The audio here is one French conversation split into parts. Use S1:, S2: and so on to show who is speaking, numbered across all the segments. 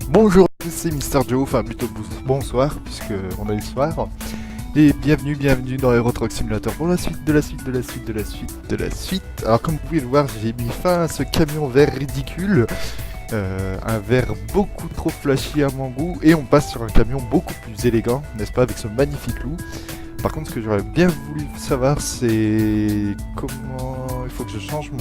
S1: Bonjour, c'est Mister Joe, enfin plutôt bonsoir, puisque on est le soir. Et bienvenue dans Euro Truck Simulator pour la suite de la suite de la suite de la suite de la suite. Alors comme vous pouvez le voir, j'ai mis fin à ce camion vert ridicule. Un vert beaucoup trop flashy à mon goût. Et on passe sur un camion beaucoup plus élégant, n'est-ce pas, avec ce magnifique loup. Par contre, ce que j'aurais bien voulu savoir, c'est comment il faut que je change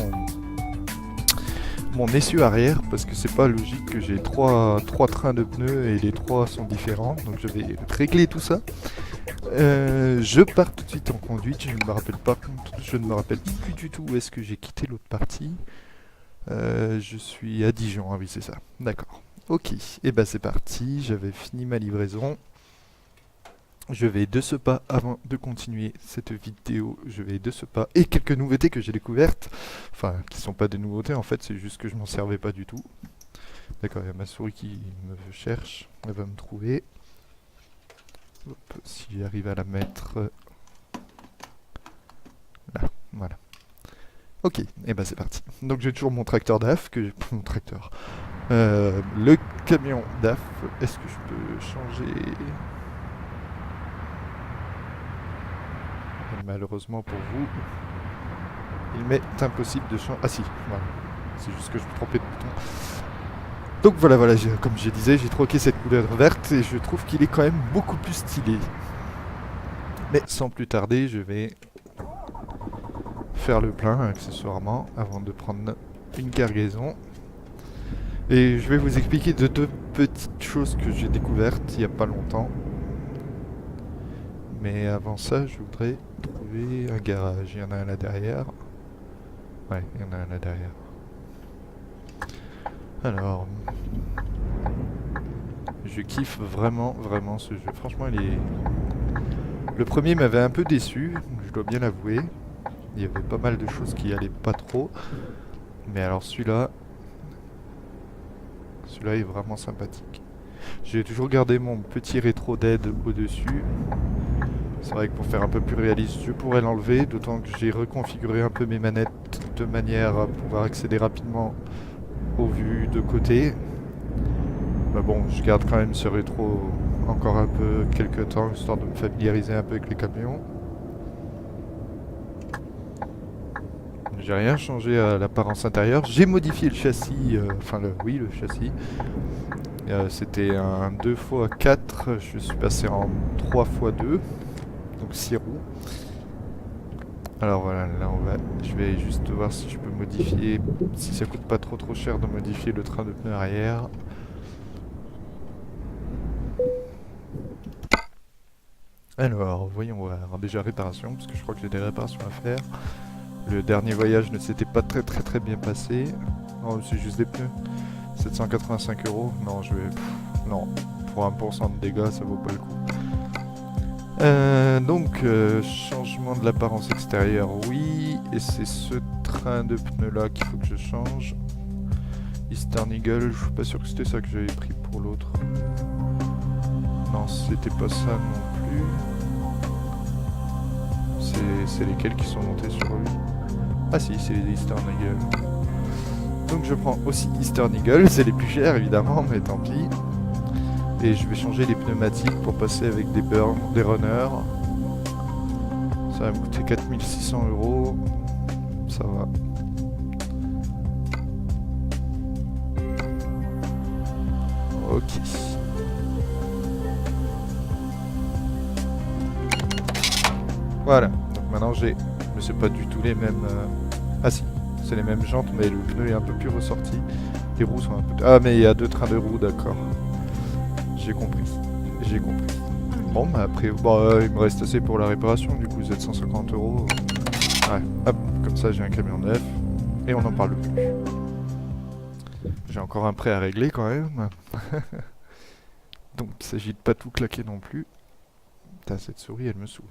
S1: mon essieu arrière, parce que c'est pas logique que j'ai trois trains de pneus et les trois sont différents. Donc je vais régler tout ça. Je pars tout de suite en conduite. Je ne me rappelle plus du tout où est-ce que j'ai quitté l'autre partie. Je suis à Dijon, ah oui c'est ça. D'accord. Ok, et ben c'est parti. J'avais fini ma livraison. Je vais de ce pas, avant de continuer cette vidéo, je vais de ce pas, et quelques nouveautés que j'ai découvertes, enfin, qui sont pas des nouveautés en fait, c'est juste que je m'en servais pas du tout. D'accord, il y a ma souris qui me cherche, elle va me trouver. Hop, si j'arrive à la mettre là, voilà. Ok, et ben c'est parti. Donc j'ai toujours mon tracteur DAF, mon tracteur, le camion DAF, est-ce que je peux changer? Malheureusement pour vous, il m'est impossible de changer. Ah si, voilà. C'est juste que je me trompais de bouton. Donc voilà, comme je disais, j'ai troqué cette couleur verte et je trouve qu'il est quand même beaucoup plus stylé. Mais sans plus tarder, je vais faire le plein accessoirement avant de prendre une cargaison. Et je vais vous expliquer de deux petites choses que j'ai découvertes il n'y a pas longtemps. Mais avant ça, je voudrais trouver un garage. Il y en a un là derrière. Ouais, il y en a un là derrière. Alors, je kiffe vraiment ce jeu. Franchement, le premier m'avait un peu déçu, je dois bien l'avouer. Il y avait pas mal de choses qui allaient pas trop. Mais alors celui-là est vraiment sympathique. J'ai toujours gardé mon petit rétro dead au-dessus. C'est vrai que pour faire un peu plus réaliste, je pourrais l'enlever, d'autant que j'ai reconfiguré un peu mes manettes de manière à pouvoir accéder rapidement aux vues de côté. Mais bon, je garde quand même ce rétro encore un peu quelques temps, histoire de me familiariser un peu avec les camions. J'ai rien changé à l'apparence intérieure. J'ai modifié le châssis, le châssis. C'était un 2x4, je suis passé en 3x2, donc 6 roues. Alors voilà, là je vais juste voir si je peux modifier, si ça coûte pas trop cher de modifier le train de pneus arrière. Alors, voyons voir. Déjà réparation, parce que je crois que j'ai des réparations à faire. Le dernier voyage ne s'était pas très bien passé. Non, c'est juste des pneus. 785 €. Non, non, pour 1% de dégâts, ça vaut pas le coup. Changement de l'apparence extérieure, oui. Et c'est ce train de pneus là qu'il faut que je change. Eastern Eagle, je suis pas sûr que c'était ça que j'avais pris pour l'autre. Non, c'était pas ça non plus. C'est lesquels qui sont montés sur lui? Ah si, c'est les Eastern Eagle. Donc je prends aussi Eastern Eagle, c'est les plus chers évidemment, mais tant pis. Et je vais changer les pneumatiques pour passer avec des burns, des runners. Ça va me coûter 4600 €. Ça va. Ok. Voilà. Donc maintenant j'ai... Mais c'est pas du tout les mêmes... Ah si, c'est les mêmes jantes, mais le pneu est un peu plus ressorti. Les roues sont un peu... Ah mais il y a deux trains de roues, d'accord. J'ai compris. Bon, bah après, il me reste assez pour la réparation, du coup, 750 €. Ouais, hop, comme ça j'ai un camion neuf. Et on n'en parle plus. J'ai encore un prêt à régler quand même. Donc il s'agit de pas tout claquer non plus. Putain, cette souris, elle me saoule.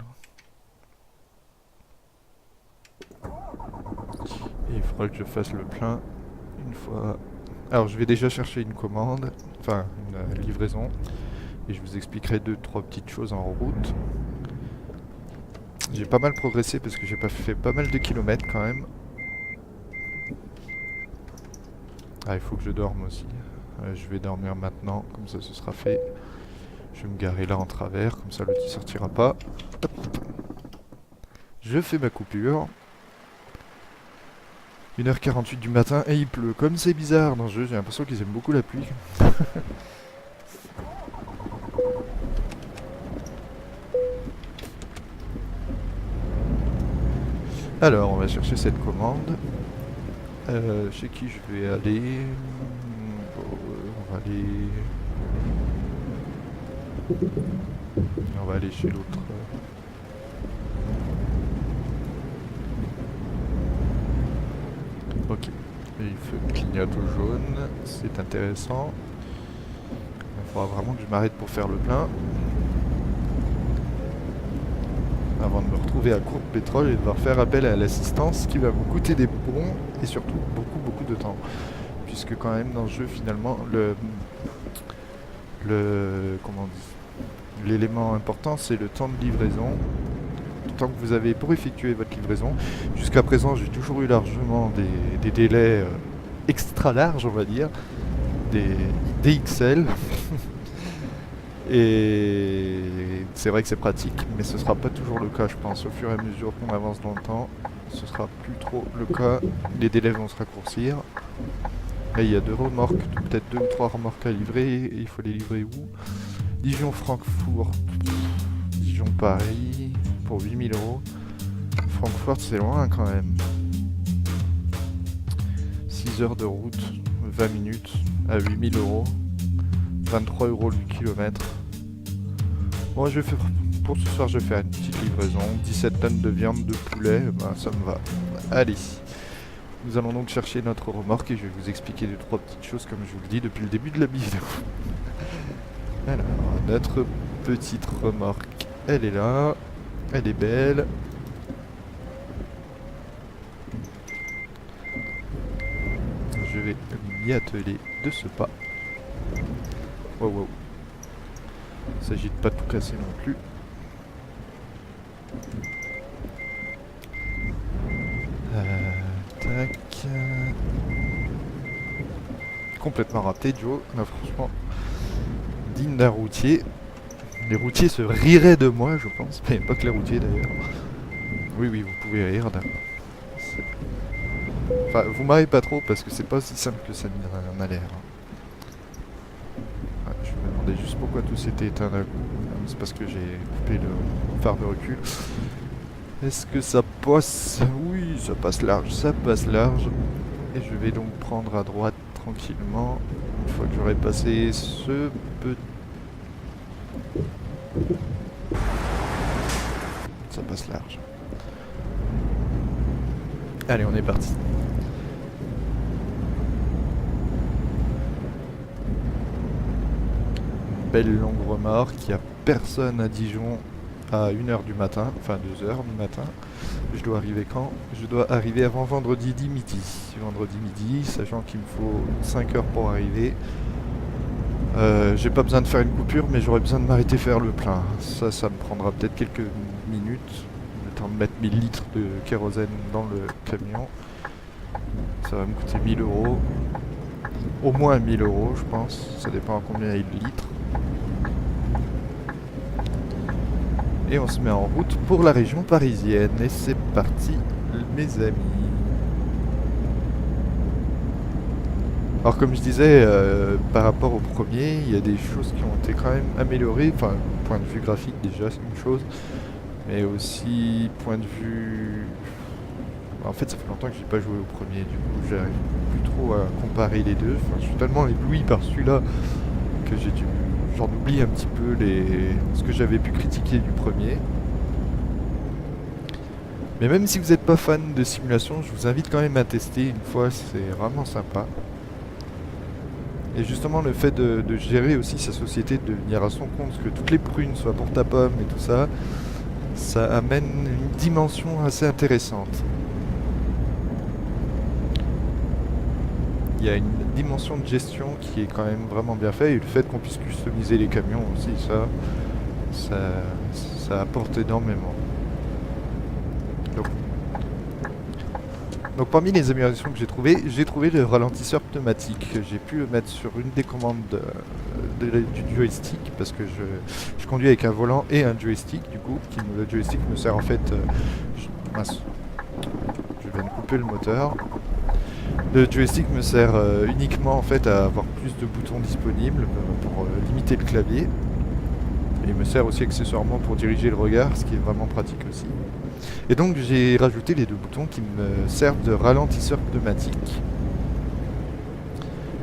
S1: Et il faudra que je fasse le plein une fois... Alors je vais déjà chercher une commande, enfin une livraison. Et je vous expliquerai 2-3 petites choses en route. J'ai pas mal progressé parce que j'ai fait pas mal de kilomètres quand même. Ah, il faut que je dorme aussi. Je vais dormir maintenant, comme ça ce sera fait. Je vais me garer là en travers, comme ça l'autre il sortira pas. Hop. Je fais ma coupure. 1h48 du matin et il pleut. Comme c'est bizarre dans ce jeu, j'ai l'impression qu'ils aiment beaucoup la pluie. Alors, on va chercher cette commande. Chez qui je vais aller? On va aller... On va aller chez l'autre. Ok. Et il clignote au jaune. C'est intéressant. Il faudra vraiment que je m'arrête pour faire le plein. Avant de me retrouver à court de pétrole et devoir faire appel à l'assistance qui va me coûter des bons et surtout beaucoup de temps. Puisque quand même dans ce jeu finalement comment on dit, l'élément important c'est le temps de livraison. Le temps que vous avez pour effectuer votre livraison. Jusqu'à présent j'ai toujours eu largement des délais extra larges on va dire. Des DXL. Et c'est vrai que c'est pratique, mais ce sera pas toujours le cas, je pense. Au fur et à mesure qu'on avance dans le temps, ce sera plus trop le cas. Les délais vont se raccourcir. Là, il y a 2 remorques, peut-être 2 ou 3 remorques à livrer. Et il faut les livrer où? Dijon-Francfort. Dijon-Paris, pour 8000 €. Francfort, c'est loin quand même. 6 heures de route, 20 minutes, à 8000 €. 23 € le kilomètre. Bon, je vais faire, pour ce soir, je vais faire une petite livraison. 17 tonnes de viande de poulet, ben, ça me va. Allez. Nous allons donc chercher notre remorque et je vais vous expliquer 2-3 petites choses comme je vous le dis depuis le début de la vidéo. Alors, notre petite remorque, elle est là. Elle est belle. Je vais m'y atteler de ce pas. Wow. Il s'agit de pas tout casser non plus. Tac. Complètement raté, Joe. Non, franchement, digne d'un routier. Les routiers se riraient de moi, je pense. Mais pas que les routiers d'ailleurs. Oui, vous pouvez rire. Enfin, vous marrez pas trop parce que c'est pas aussi simple que ça en a l'air. Je me demandais juste pourquoi tout s'était éteint d'un coup. C'est parce que j'ai coupé le phare de recul. Est-ce que ça passe? Oui, ça passe large, ça passe large. Et je vais donc prendre à droite tranquillement. Une fois que j'aurai passé ce petit... Ça passe large. Allez, on est parti. Belle longue remorque, il n'y a personne à Dijon à 1h du matin, enfin 2h du matin. Je dois arriver quand? Je dois arriver avant vendredi midi. Vendredi midi, sachant qu'il me faut 5 heures pour arriver. J'ai pas besoin de faire une coupure, mais j'aurais besoin de m'arrêter faire le plein. Ça me prendra peut-être quelques minutes. Le temps de mettre 1000 litres de kérosène dans le camion. Ça va me coûter 1000 €. Au moins 1000 €, je pense. Ça dépend à combien il y a de litres. Et on se met en route pour la région parisienne. Et c'est parti, mes amis. Alors comme je disais, par rapport au premier, il y a des choses qui ont été quand même améliorées. Enfin, point de vue graphique déjà, c'est une chose. Mais aussi, point de vue... En fait, ça fait longtemps que j'ai pas joué au premier. Du coup, j'arrive plus trop à comparer les deux. Enfin, je suis tellement ébloui par celui-là que j'en oublie un petit peu ce que j'avais pu critiquer du premier. Mais même si vous n'êtes pas fan de simulation, je vous invite quand même à tester une fois, c'est vraiment sympa. Et justement le fait de gérer aussi sa société, de venir à son compte, que toutes les prunes soient pour ta pomme et tout ça, ça amène une dimension assez intéressante. Il y a une dimension de gestion qui est quand même vraiment bien faite, et le fait qu'on puisse customiser les camions aussi, ça apporte énormément. Donc, Donc parmi les améliorations que j'ai trouvé le ralentisseur pneumatique. J'ai pu le mettre sur une des commandes du joystick parce que je conduis avec un volant et un joystick du coup. Le joystick me sert en fait... mince, je viens de couper le moteur. Le joystick me sert uniquement en fait à avoir plus de boutons disponibles pour limiter le clavier. Et il me sert aussi accessoirement pour diriger le regard, ce qui est vraiment pratique aussi. Et donc j'ai rajouté les deux boutons qui me servent de ralentisseur pneumatique.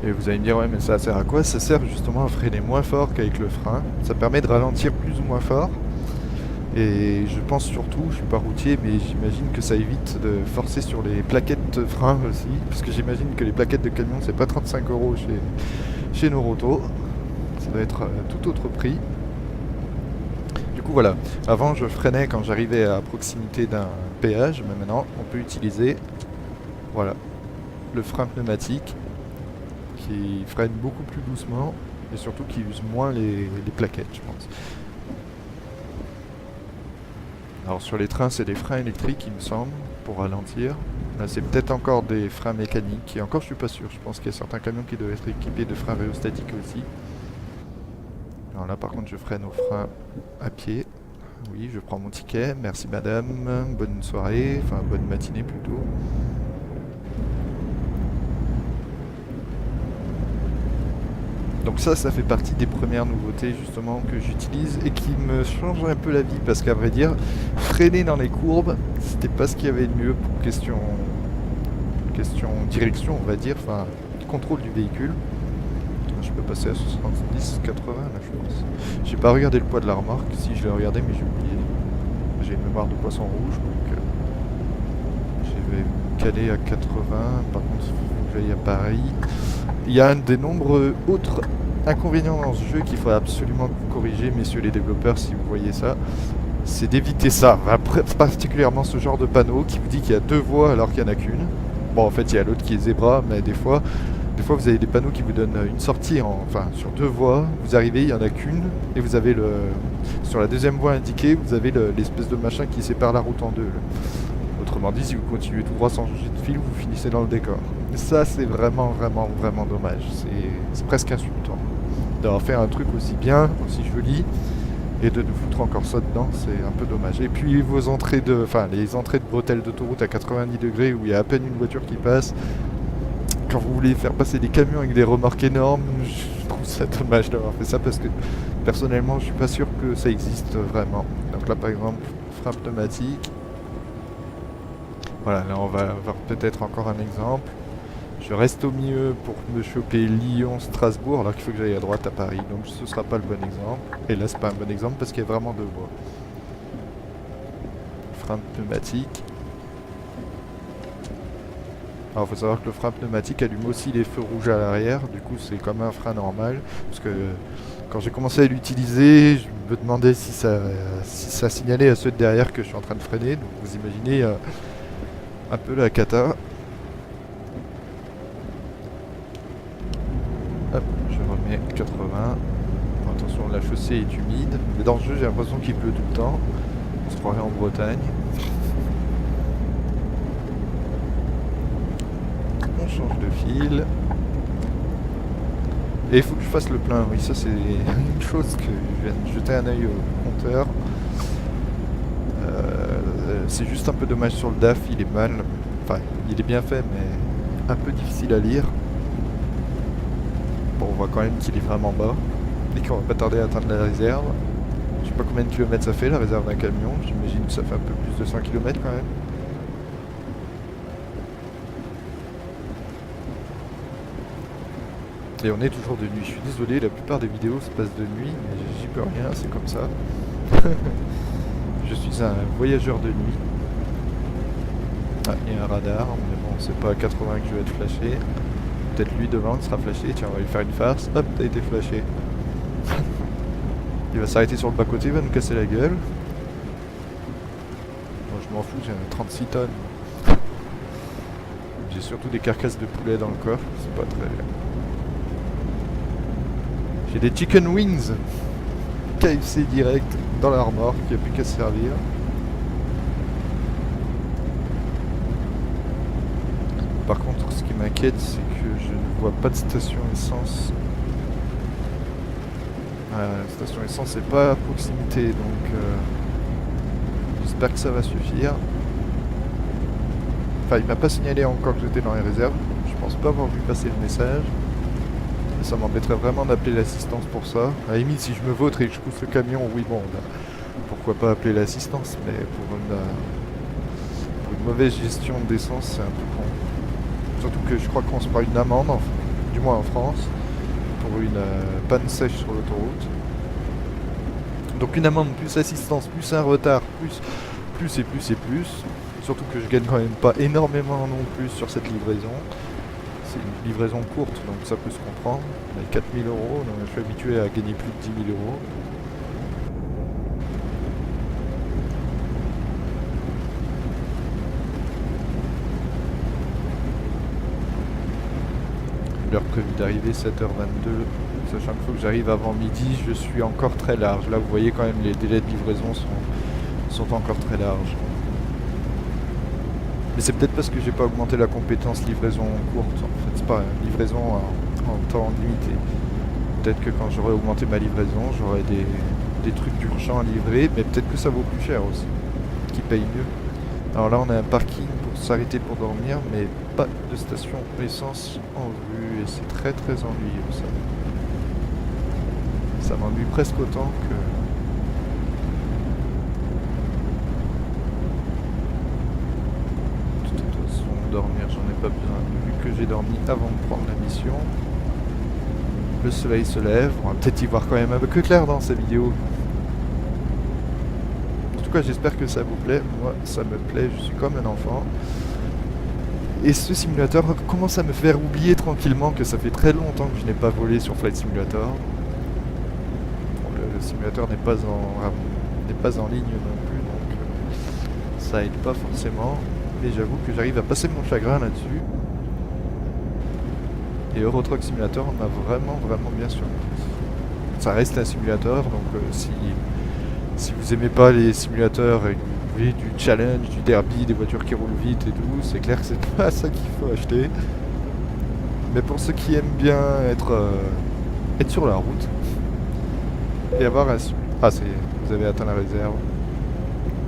S1: Et vous allez me dire, ouais mais ça sert à quoi? Ça sert justement à freiner moins fort qu'avec le frein. Ça permet de ralentir plus ou moins fort. Et je pense surtout, je suis pas routier, mais j'imagine que ça évite de forcer sur les plaquettes de frein aussi. Parce que j'imagine que les plaquettes de camion, c'est pas 35 € chez Noroto. Ça doit être tout autre prix. Du coup voilà, avant je freinais quand j'arrivais à proximité d'un péage, mais maintenant on peut utiliser voilà, le frein pneumatique qui freine beaucoup plus doucement et surtout qui use moins les plaquettes je pense. Alors sur les trains c'est des freins électriques il me semble pour ralentir. Là c'est peut-être encore des freins mécaniques et encore je suis pas sûr, je pense qu'il y a certains camions qui doivent être équipés de freins rhéostatiques aussi. Alors là par contre je freine au frein à pied. Oui, je prends mon ticket. Merci madame. Bonne soirée. Enfin, bonne matinée plutôt. Donc ça fait partie des premières nouveautés justement que j'utilise et qui me changent un peu la vie. Parce qu'à vrai dire, freiner dans les courbes, c'était pas ce qu'il y avait de mieux pour question direction, on va dire. Enfin, contrôle du véhicule. Je peux passer à 70, 80 là je pense. J'ai pas regardé le poids de la remorque, si je l'ai regardé mais j'ai oublié. J'ai une mémoire de poisson rouge donc je vais me caler à 80. Par contre il faut que j'aille à Paris. Il y a un des nombreux autres inconvénients dans ce jeu qu'il faut absolument corriger messieurs les développeurs si vous voyez ça. C'est d'éviter ça, particulièrement ce genre de panneau qui vous dit qu'il y a deux voies alors qu'il n'y en a qu'une. Bon en fait il y a l'autre qui est zébra mais des fois vous avez des panneaux qui vous donnent une sortie sur deux voies, vous arrivez, il n'y en a qu'une, et vous avez sur la deuxième voie indiquée, vous avez l'espèce de machin qui sépare la route en deux. Autrement dit, si vous continuez tout droit sans changer de fil, vous finissez dans le décor. Et ça, c'est vraiment dommage. C'est presque insultant d'avoir fait un truc aussi bien, aussi joli, et de foutre encore ça dedans, c'est un peu dommage. Et puis les entrées de bretelles d'autoroute à 90 degrés, où il y a à peine une voiture qui passe, quand vous voulez faire passer des camions avec des remorques énormes, je trouve ça dommage d'avoir fait ça parce que personnellement je suis pas sûr que ça existe vraiment. Donc là par exemple, frein pneumatique. Voilà, là on va avoir peut-être encore un exemple. Je reste au milieu pour me choper Lyon-Strasbourg alors qu'il faut que j'aille à droite à Paris. Donc ce sera pas le bon exemple. Et là c'est pas un bon exemple parce qu'il y a vraiment deux voies. Frein pneumatique. Alors il faut savoir que le frein pneumatique allume aussi les feux rouges à l'arrière, du coup c'est comme un frein normal, parce que quand j'ai commencé à l'utiliser, je me demandais si ça signalait à ceux de derrière que je suis en train de freiner, donc vous imaginez un peu la cata. Hop, je remets 80. Attention, la chaussée est humide, mais dans le jeu j'ai l'impression qu'il pleut tout le temps, on se croirait en Bretagne. On change de fil. Et il faut que je fasse le plein, oui ça c'est une chose que je viens de jeter un œil au compteur. C'est juste un peu dommage sur le DAF, il est mal, enfin il est bien fait mais un peu difficile à lire. Bon on voit quand même qu'il est vraiment bas et qu'on va pas tarder à atteindre la réserve. Je sais pas combien de kilomètres ça fait la réserve d'un camion, j'imagine que ça fait un peu plus de 100 km quand même. Et on est toujours de nuit. Je suis désolé, la plupart des vidéos se passent de nuit, mais j'y peux rien, c'est comme ça. Je suis un voyageur de nuit. Ah, il y a un radar, mais bon, c'est pas à 80 que je vais être flashé. Peut-être lui devant qui sera flashé. Tiens, on va lui faire une farce. Hop, t'as été flashé. Il va s'arrêter sur le bas-côté, il va nous casser la gueule. Bon, je m'en fous, j'ai 36 tonnes. J'ai surtout des carcasses de poulet dans le coffre, c'est pas très... J'ai des chicken wings KFC direct dans la remorque, il n'y a plus qu'à se servir. qui m'inquiète, c'est que je ne vois pas de station essence. La station essence n'est pas à proximité, donc j'espère que ça va suffire. Enfin, il m'a pas signalé encore que j'étais dans les réserves. Je pense pas avoir vu passer le message. Et ça m'embêterait vraiment d'appeler l'assistance pour ça. À la limite, si je me vautre et que je pousse le camion, oui, bon, bah, pourquoi pas appeler l'assistance, mais pour une mauvaise gestion d'essence, c'est un peu con. Surtout que je crois qu'on se prend une amende, du moins en France, pour une panne sèche sur l'autoroute. Donc une amende plus assistance, plus un retard, plus et plus et plus. Surtout que je gagne quand même pas énormément non plus sur cette livraison. C'est une livraison courte, donc ça peut se comprendre. Mais 4000 euros, donc je suis habitué à gagner plus de 10 000 euros. L'heure prévue d'arriver 7h22, sachant qu'il faut que j'arrive avant midi, je suis encore très large. Là vous voyez quand même les délais de livraison sont encore très larges. Mais c'est peut-être parce que j'ai pas augmenté la compétence livraison courte. En fait, c'est pas une livraison en temps limité. Peut-être que quand j'aurai augmenté ma livraison, j'aurai des trucs d'urgence à livrer, mais peut-être que ça vaut plus cher aussi, qui paye mieux. Alors là, on a un parking pour s'arrêter pour dormir, mais pas de station essence en vue, et c'est très très ennuyeux ça. Ça m'ennuie presque autant que... dormir, j'en ai pas besoin, vu que j'ai dormi avant de prendre la mission. Le soleil se lève, on va peut-être y voir quand même un peu clair dans cette vidéo. En tout cas, j'espère que ça vous plaît. Moi, ça me plaît, je suis comme un enfant. Et ce simulateur commence à me faire oublier tranquillement que ça fait très longtemps que je n'ai pas volé sur Flight Simulator. Bon, le simulateur n'est pas en ligne non plus, donc ça aide pas forcément. Et j'avoue que j'arrive à passer mon chagrin là-dessus. Et Euro Truck Simulator m'a vraiment bien surpris. Ça reste un simulateur, donc si vous aimez pas les simulateurs et que vous voulez du challenge, du derby, des voitures qui roulent vite et tout, c'est clair que c'est pas ça qu'il faut acheter. Mais pour ceux qui aiment bien être sur la route et avoir un... Ah, vous avez atteint la réserve.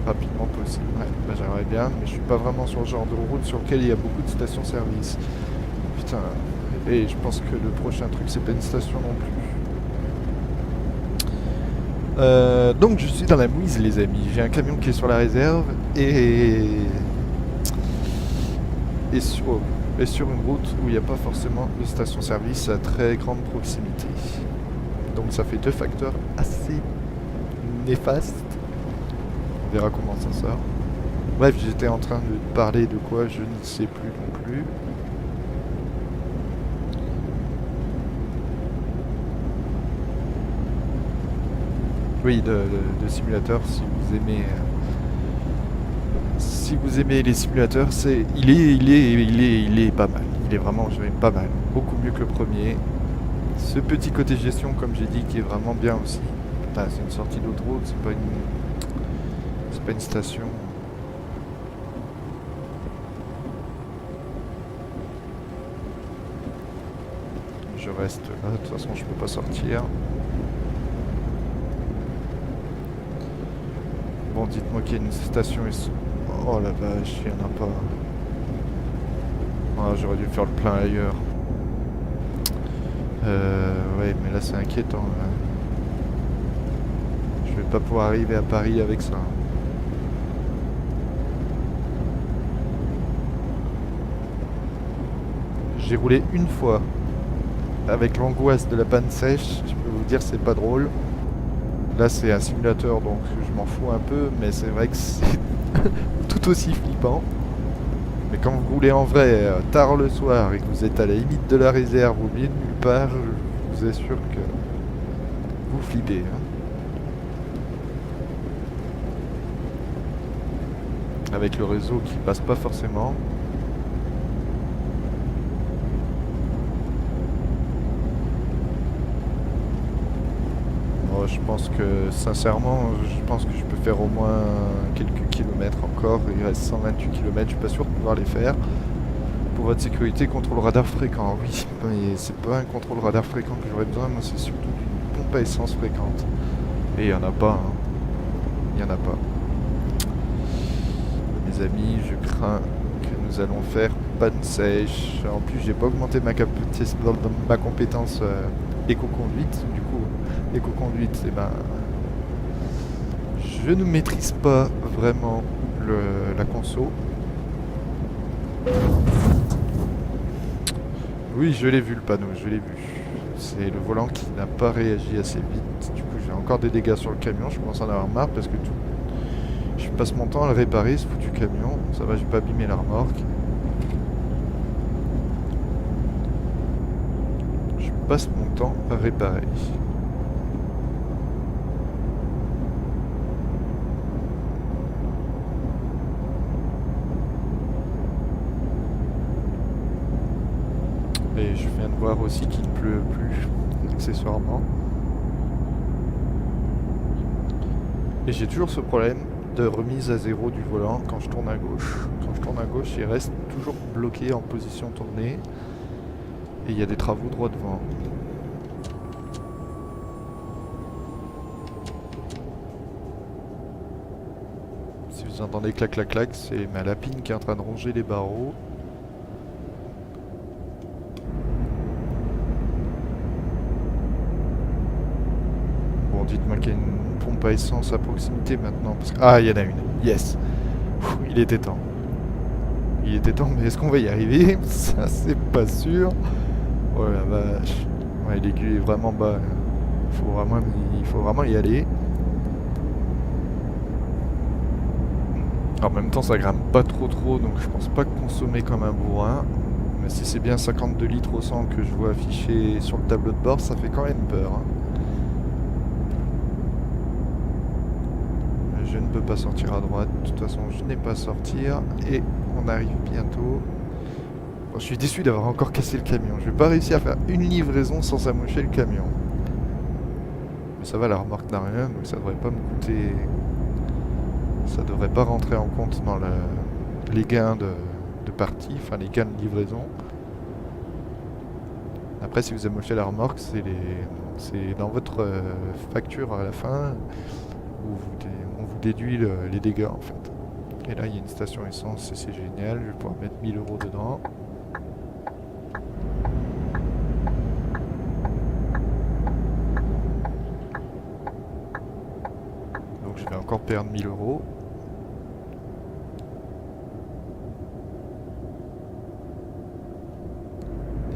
S1: Rapidement possible. Ouais, bah j'aimerais bien, mais je suis pas vraiment sur le genre de route sur lequel il y a beaucoup de stations-service. Putain. Et je pense que le prochain truc, c'est pas une station non plus. Donc je suis dans la mouise, les amis. J'ai un camion qui est sur la réserve et sur une route où il n'y a pas forcément de station-service à très grande proximité. Donc ça fait deux facteurs assez néfastes. On verra comment ça sort. Bref, j'étais en train de parler de quoi, je ne sais plus non plus. Oui, de simulateurs, si vous aimez les simulateurs, il est pas mal. Il est vraiment pas mal, beaucoup mieux que le premier. Ce petit côté gestion, comme j'ai dit, qui est vraiment bien aussi. Putain, c'est une sortie d'autoroute, c'est pas une station. Je reste là, de toute façon je peux pas sortir. Bon, dites-moi qu'il y a une station ici. Oh la vache, il n'y en a pas. Ah, j'aurais dû faire le plein ailleurs. Ouais, mais là c'est inquiétant. Là. Je vais pas pouvoir arriver à Paris avec ça. J'ai roulé une fois avec l'angoisse de la panne sèche. Je peux vous dire, c'est pas drôle. Là, c'est un simulateur, donc je m'en fous un peu, mais c'est vrai que c'est tout aussi flippant. Mais quand vous roulez en vrai, tard le soir, et que vous êtes à la limite de la réserve, au milieu de nulle part, je vous assure que vous flippez. Hein. Avec le réseau qui passe pas forcément. Je pense que, sincèrement, je peux faire au moins quelques kilomètres encore. Il reste 128 km, je suis pas sûr de pouvoir les faire. pour votre sécurité, contrôle radar fréquent. Oui, mais c'est pas un contrôle radar fréquent que j'aurais besoin, moi c'est surtout d'une pompe à essence fréquente. Et il y en a pas, hein. Il y en a pas. Mes amis, je crains que nous allons faire panne sèche. En plus, j'ai pas augmenté ma compétence éco-conduite. Du coup, éco-conduite, eh ben, je ne maîtrise pas vraiment la conso. Oui, je l'ai vu le panneau, je l'ai vu. C'est le volant qui n'a pas réagi assez vite. Du coup, j'ai encore des dégâts sur le camion. Je commence à en avoir marre parce que je passe mon temps à le réparer, ce foutu camion. Ça va, j'ai pas abîmé la remorque. Je passe mon temps à réparer. Et je viens de voir aussi qu'il ne pleut plus, accessoirement. Et j'ai toujours ce problème de remise à zéro du volant quand je tourne à gauche. Quand je tourne à gauche, il reste toujours bloqué en position tournée. Et il y a des travaux droit devant. Si vous entendez clac clac clac, c'est ma lapine qui est en train de ronger les barreaux. Bon, dites-moi qu'il y a une pompe à essence à proximité maintenant. Parce que... Ah, il y en a une. Yes. Il était temps. Il était temps, mais est-ce qu'on va y arriver? Ça, c'est pas sûr. Oh la vache. Ouais, l'aiguille est vraiment bas. Il faut vraiment y aller. En même temps, ça grimpe pas trop, donc je pense pas consommer comme un bourrin. Mais si c'est bien 52 litres au 100 que je vois affiché sur le tableau de bord, ça fait quand même peur, hein. Je ne peux pas sortir à droite. De toute façon, je n'ai pas à sortir. Et on arrive bientôt. Bon, je suis déçu d'avoir encore cassé le camion. Je vais pas réussir à faire une livraison sans amocher le camion. Mais ça va, la remorque n'a rien, donc ça devrait pas me coûter... Ça devrait pas rentrer en compte dans les gains de partie, enfin les gains de livraison. Après, si vous amochez la remorque, c'est dans votre facture à la fin où on vous déduit les dégâts en fait. Et là, il y a une station essence et c'est génial. Je vais pouvoir mettre 1000 € dedans. Donc je vais encore perdre 1000 €.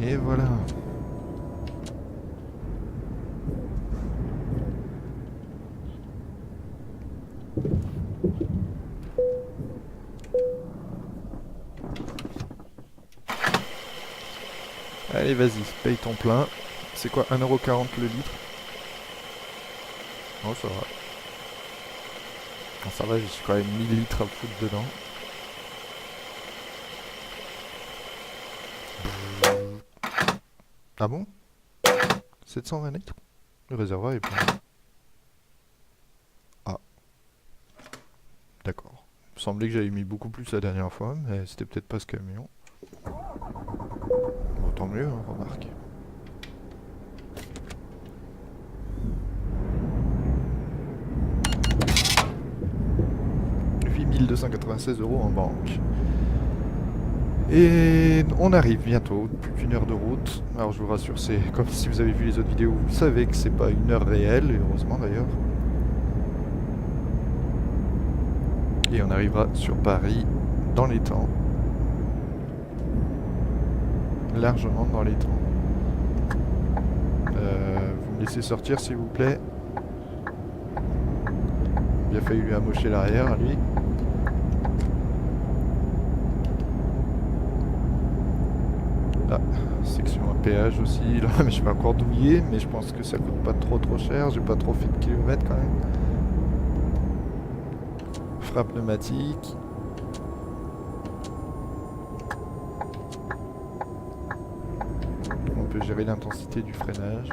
S1: Et voilà. Allez, vas-y, paye ton plein. C'est quoi, 1,40 € le litre? Oh, ça va. Non, ça va, j'ai quand même 1000 litres à foutre dedans. Ah bon? 720 litres? Le réservoir est plein. Ah. D'accord. Il me semblait que j'avais mis beaucoup plus la dernière fois, mais c'était peut-être pas ce camion. Bon, tant mieux, hein, remarque. 8296 € en banque. Et on arrive bientôt, plus qu'une heure de route. Alors je vous rassure, c'est comme si vous avez vu les autres vidéos, vous savez que c'est pas une heure réelle, et heureusement d'ailleurs. Et on arrivera sur Paris dans les temps. Largement dans les temps. Vous me laissez sortir s'il vous plaît. Il a fallu lui amocher l'arrière à lui. Ah, section à péage aussi, là, mais je vais encore douiller, mais je pense que ça coûte pas trop cher, j'ai pas trop fait de kilomètres quand même. Frein pneumatique. On peut gérer l'intensité du freinage.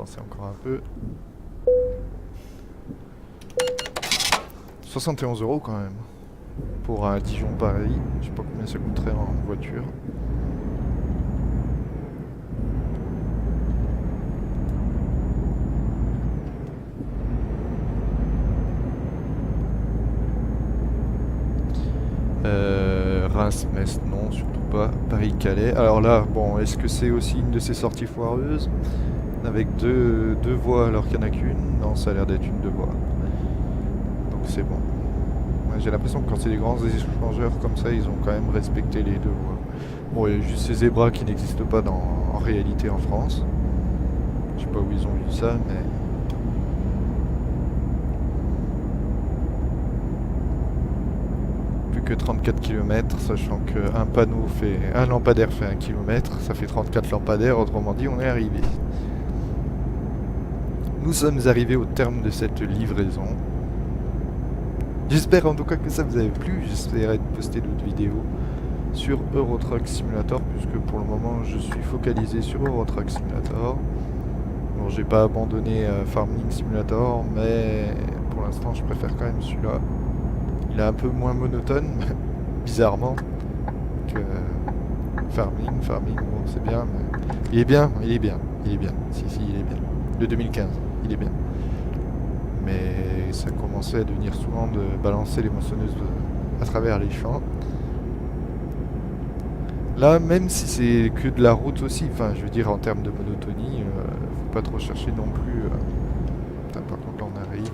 S1: avancer encore un peu. 71 € quand même. Pour un Dijon-Paris. Je sais pas combien ça coûterait en voiture. Reims-Metz, non, surtout pas. Paris-Calais. Alors là, bon, est-ce que c'est aussi une de ces sorties foireuses avec deux voies alors qu'il n'y en a qu'une? Non, ça a l'air d'être une deux voies. Donc c'est bon. Ouais, j'ai l'impression que quand c'est des grands échangeurs comme ça, ils ont quand même respecté les deux voies. Bon, il y a juste ces zébras qui n'existent pas en réalité en France. Je sais pas où ils ont vu ça, mais... Plus que 34 km, sachant qu'un panneau fait... Un lampadaire fait 1 km, ça fait 34 lampadaires, autrement dit, on est arrivé. Nous sommes arrivés au terme de cette livraison. J'espère en tout cas que ça vous a plu, j'essaierai de poster d'autres vidéos sur Euro Truck Simulator, puisque pour le moment je suis focalisé sur Euro Truck Simulator. Bon, j'ai pas abandonné Farming Simulator, mais pour l'instant je préfère quand même celui-là. Il est un peu moins monotone, bizarrement, que Farming. Farming, bon c'est bien, mais... Il est bien. Si, il est bien. De 2015, il est bien. Mais ça commençait à devenir souvent de balancer les moissonneuses à travers les champs. Là, même si c'est que de la route aussi, enfin je veux dire en termes de monotonie, faut pas trop chercher non plus. Putain, par contre là on arrive.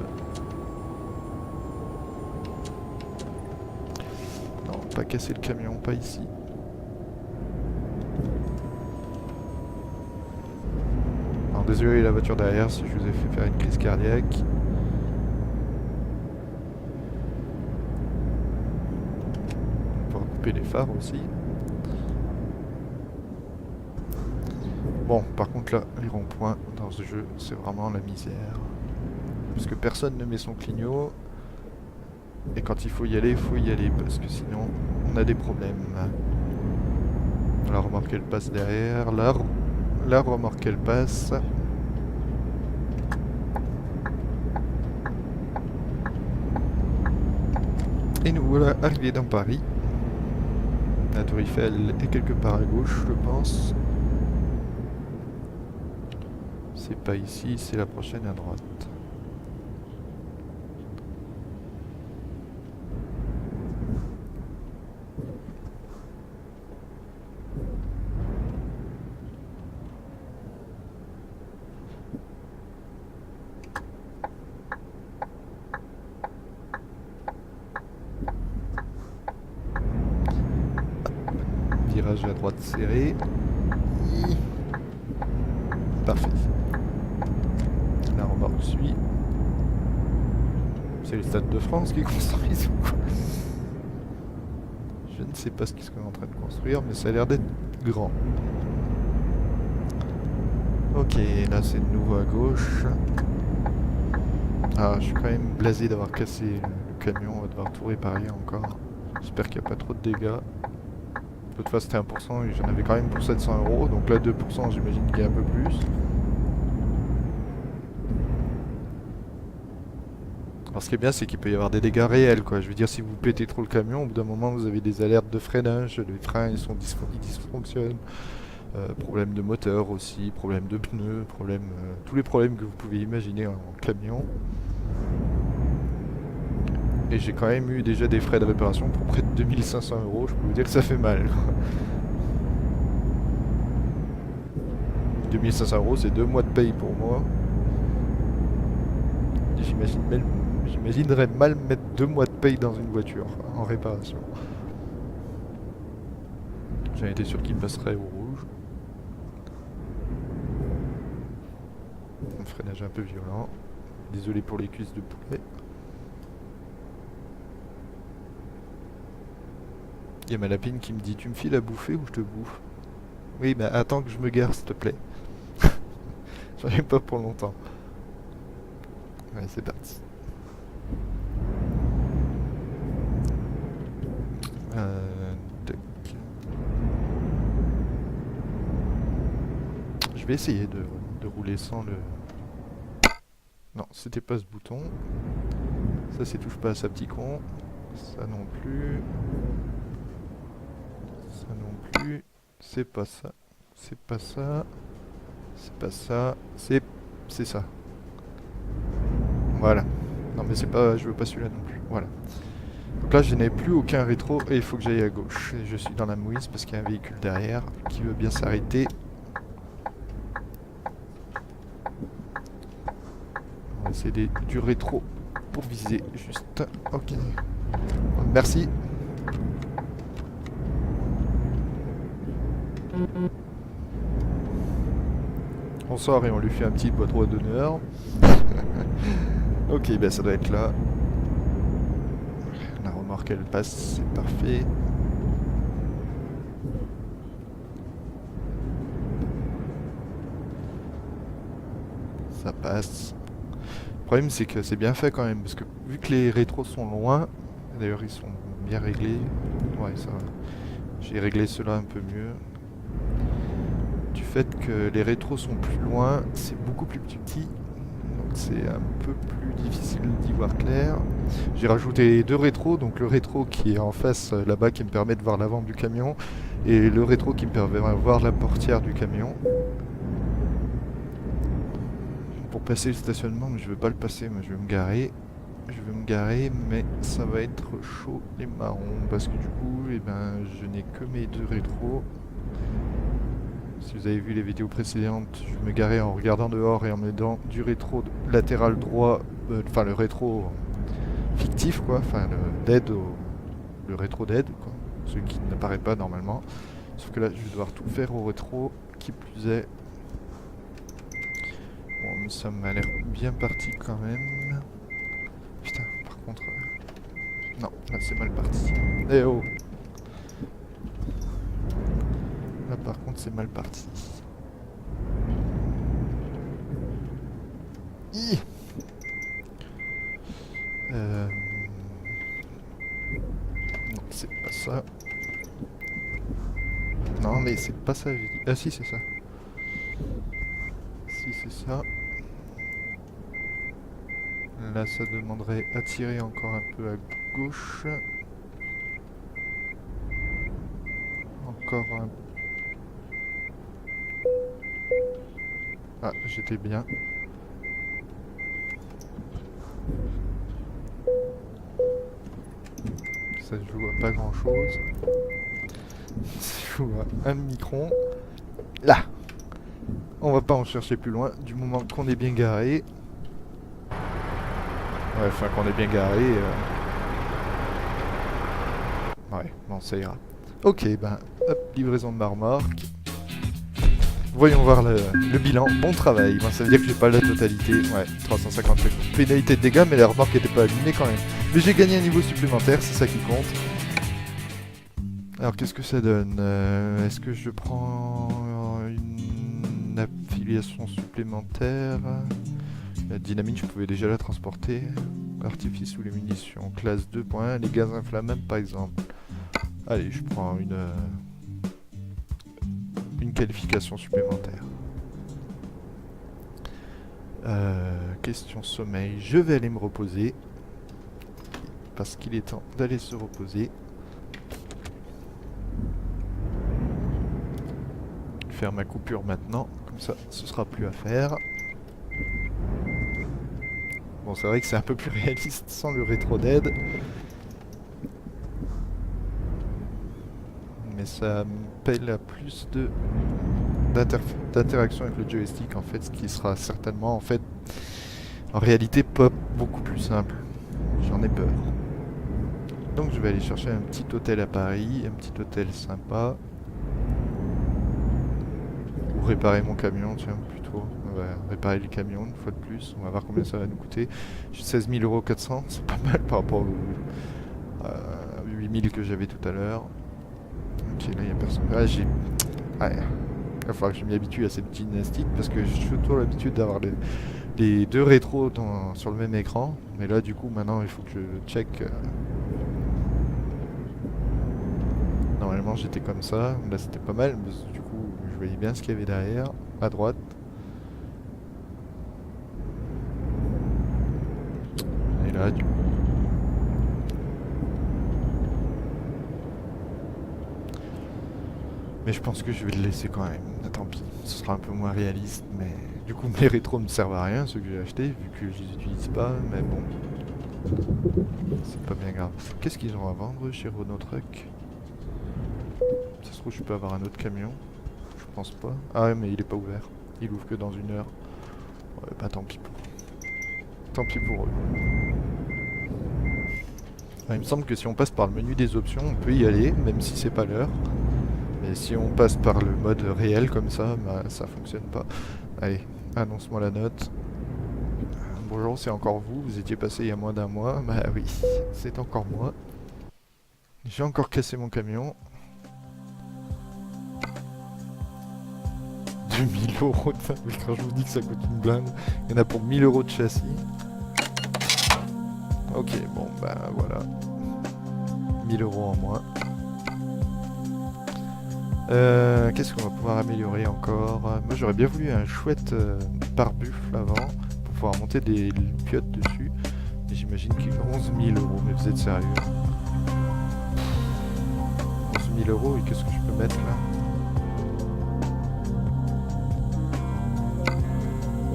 S1: Non, pas casser le camion, pas ici. Alors désolé la voiture derrière si je vous ai fait faire une crise cardiaque. Les phares aussi. Bon, par contre là, les ronds-points dans ce jeu, c'est vraiment la misère. Parce que personne ne met son clignot. Et quand il faut y aller, parce que sinon, on a des problèmes. La remorque elle passe derrière, la remorque elle passe. Et nous voilà arrivés dans Paris. La tour Eiffel est quelque part à gauche, je pense. C'est pas ici, c'est la prochaine à droite. Virage à droite serré. Parfait. La remorque suit. C'est le Stade de France qui construisent ou quoi? Je ne sais pas ce qu'ils sont en train de construire, mais ça a l'air d'être grand. Ok, là c'est de nouveau à gauche. Ah, je suis quand même blasé d'avoir cassé le camion, on va devoir tout réparer encore. J'espère qu'il n'y a pas trop de dégâts. L'autre fois c'était 1% et j'en avais quand même pour 700 €, donc là 2% j'imagine qu'il y a un peu plus. Alors ce qui est bien c'est qu'il peut y avoir des dégâts réels quoi, je veux dire si vous pétez trop le camion, au bout d'un moment vous avez des alertes de freinage, les freins ils dysfonctionnent, problème de moteur aussi, problème de pneus, tous les problèmes que vous pouvez imaginer en camion. Et j'ai quand même eu déjà des frais de réparation pour près de 2500 €, je peux vous dire que ça fait mal. 2500 € c'est 2 mois de paye pour moi. J'imaginerais mal mettre 2 mois de paye dans une voiture en réparation. J'en étais sûr qu'il passerait au rouge. Un freinage un peu violent. Désolé pour les cuisses de poulet. Il y a ma lapine qui me dit tu me files à bouffer ou je te bouffe? Oui mais attends que je me gare s'il te plaît. J'en ai pas pour longtemps. Ouais c'est parti. Je vais essayer de rouler sans Non, c'était pas ce bouton. Ça, c'est touche pas à sa petit con. Ça non plus. Ça non plus. C'est pas ça. C'est pas ça. C'est pas ça. C'est ça. Voilà. Non mais c'est pas. Je veux pas celui-là non plus. Voilà. Donc là, je n'ai plus aucun rétro et il faut que j'aille à gauche. Et je suis dans la mouise parce qu'il y a un véhicule derrière qui veut bien s'arrêter. On va essayer du rétro pour viser juste. Ok. Merci. On sort et on lui fait un petit droit d'honneur. Ok, ben ça doit être là. La remorque elle passe, c'est parfait. Ça passe. Le problème c'est que c'est bien fait quand même, parce que vu que les rétros sont loin, d'ailleurs ils sont bien réglés. Ouais, ça va. J'ai réglé cela un peu mieux. Du fait que les rétros sont plus loin, c'est beaucoup plus petit. Donc c'est un peu plus difficile d'y voir clair. J'ai rajouté deux rétros, donc le rétro qui est en face là-bas qui me permet de voir l'avant du camion et le rétro qui me permet de voir la portière du camion. Pour passer le stationnement, mais je veux pas le passer, moi je vais me garer. Je vais me garer, mais ça va être chaud et marron parce que du coup, eh ben, je n'ai que mes deux rétros. Si vous avez vu les vidéos précédentes, je me garais en regardant dehors et en mettant du rétro latéral droit, enfin le rétro fictif quoi, enfin le rétro d'aide quoi, celui qui n'apparaît pas normalement. Sauf que là, je vais devoir tout faire au rétro, qui plus est. Bon, mais ça m'a l'air bien parti quand même. Putain, par contre... non, là c'est mal parti. Eh oh! Là par contre c'est mal parti. Hi non, c'est pas ça. Non mais c'est pas ça, j'ai dit. Ah si, c'est ça. Si, c'est ça. Là, ça demanderait à tirer encore un peu à gauche. Encore un... ah, j'étais bien. Ça se joue à pas grand chose. Ça se joue à un micron. Là! On va pas en chercher plus loin, du moment qu'on est bien garé. Ouais, enfin qu'on est bien garé. Ouais, bon, ça ira. Ok, ben, hop, livraison de ma remorque. Voyons voir le bilan. Bon travail. Ben, ça veut dire que j'ai pas la totalité. Ouais, 350 pénalité de dégâts, mais la remorque était pas allumée quand même. Mais j'ai gagné un niveau supplémentaire, c'est ça qui compte. Alors, qu'est-ce que ça donne? Est-ce que je prends une affiliation supplémentaire? La dynamite, je pouvais déjà la transporter. Artifice ou les munitions. Classe 2.1, les gaz inflammables par exemple. Allez, je prends une qualification supplémentaire. Question sommeil. Je vais aller me reposer. Parce qu'il est temps d'aller se reposer. Faire ma coupure maintenant. Comme ça, ce sera plus à faire. Bon, c'est vrai que c'est un peu plus réaliste sans le rétro d'aide. Mais ça m'appelle à plus d'interaction avec le joystick en fait, ce qui sera certainement en fait en réalité pas beaucoup plus simple. J'en ai peur. Donc je vais aller chercher un petit hôtel à Paris, un petit hôtel sympa. Ou réparer mon camion, tiens, plutôt. On va réparer le camion une fois de plus. On va voir combien ça va nous coûter. J'ai 16 400 €, c'est pas mal par rapport aux 8 000 que j'avais tout à l'heure. Ok, là il n'y a personne. Ah, j'ai... ah, il va falloir que je m'y habitue à cette gymnastique parce que j'ai toujours l'habitude d'avoir les deux rétros sur le même écran. Mais là, du coup, maintenant, il faut que je check. Normalement, j'étais comme ça. Là, c'était pas mal. Mais du coup, je voyais bien ce qu'il y avait derrière, à droite. Mais je pense que je vais le laisser quand même. Ah, tant pis, ce sera un peu moins réaliste, mais du coup mes rétros ne servent à rien, ceux que j'ai achetés, vu que je les utilise pas, mais bon, c'est pas bien grave. Qu'est-ce qu'ils ont à vendre chez Renault Truck? Ça se trouve je peux avoir un autre camion. Je pense pas. Ah ouais, mais il est pas ouvert. Il ouvre que dans 1 heure. Ouais, bah tant pis pour eux. Ah, il me semble que si on passe par le menu des options, on peut y aller, même si c'est pas l'heure. Mais si on passe par le mode réel comme ça, bah ça fonctionne pas. Allez, annonce-moi la note. Bonjour, c'est encore vous. Vous étiez passé il y a moins d'un mois. Bah oui, c'est encore moi. J'ai encore cassé mon camion. 2 000 € de... Oui, quand je vous dis que ça coûte une blinde, il y en a pour 1 000 € de châssis. Ok, bon, bah voilà. 1 000 € en moins. Qu'est-ce qu'on va pouvoir améliorer encore? Moi j'aurais bien voulu un chouette pare-buffle avant pour pouvoir monter des piottes dessus. Mais j'imagine qu'il 11 000 €, mais vous êtes sérieux? 11 000 € et qu'est-ce que je peux mettre là?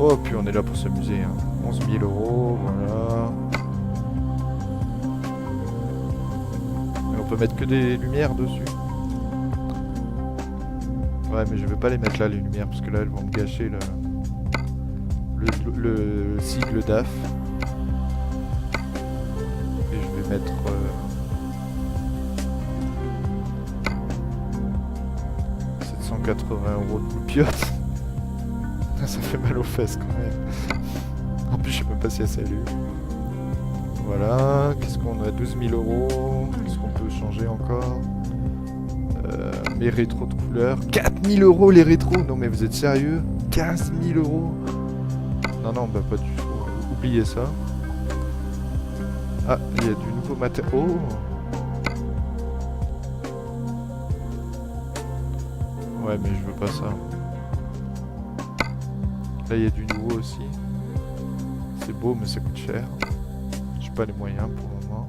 S1: Oh, puis on est là pour s'amuser. Hein. 11 000 €, voilà. Et on peut mettre que des lumières dessus. Ouais, mais je vais pas les mettre là, les lumières, parce que là, elles vont me gâcher le sigle DAF. Et je vais mettre... 780 € de loupiote. Ça fait mal aux fesses quand même. En plus, je sais même pas si elle s'allume. Voilà, qu'est-ce qu'on a? 12 000 €. Qu'est-ce qu'on peut changer encore? Mes rétros de couleur. 4 000 € les rétros. Non mais vous êtes sérieux? 15 000 €. Non, non, bah pas du tout. Oubliez ça. Ah, il y a du nouveau matériel. Oh! Ouais, mais je veux pas ça. Là, il y a du nouveau aussi. C'est beau, mais ça coûte cher. J'ai pas les moyens pour le moment.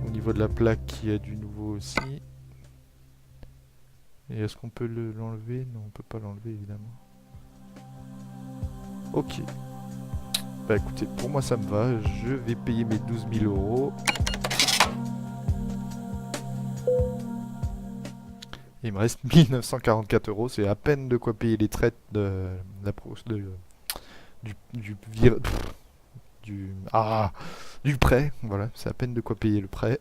S1: Au niveau de la plaque, il y a du nouveau aussi. Et est-ce qu'on peut l'enlever? Non, on peut pas l'enlever, évidemment. Ok. Bah écoutez, pour moi ça me va. Je vais payer mes 12 000 €. Il me reste 1944 €. C'est à peine de quoi payer les traites de la du prêt. Voilà, c'est à peine de quoi payer le prêt.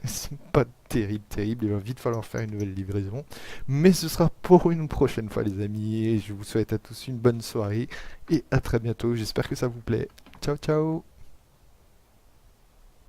S1: C'est pas terrible, terrible. Il va vite falloir faire une nouvelle livraison. Mais ce sera pour une prochaine fois, les amis. Et je vous souhaite à tous une bonne soirée. Et à très bientôt. J'espère que ça vous plaît. Ciao, ciao.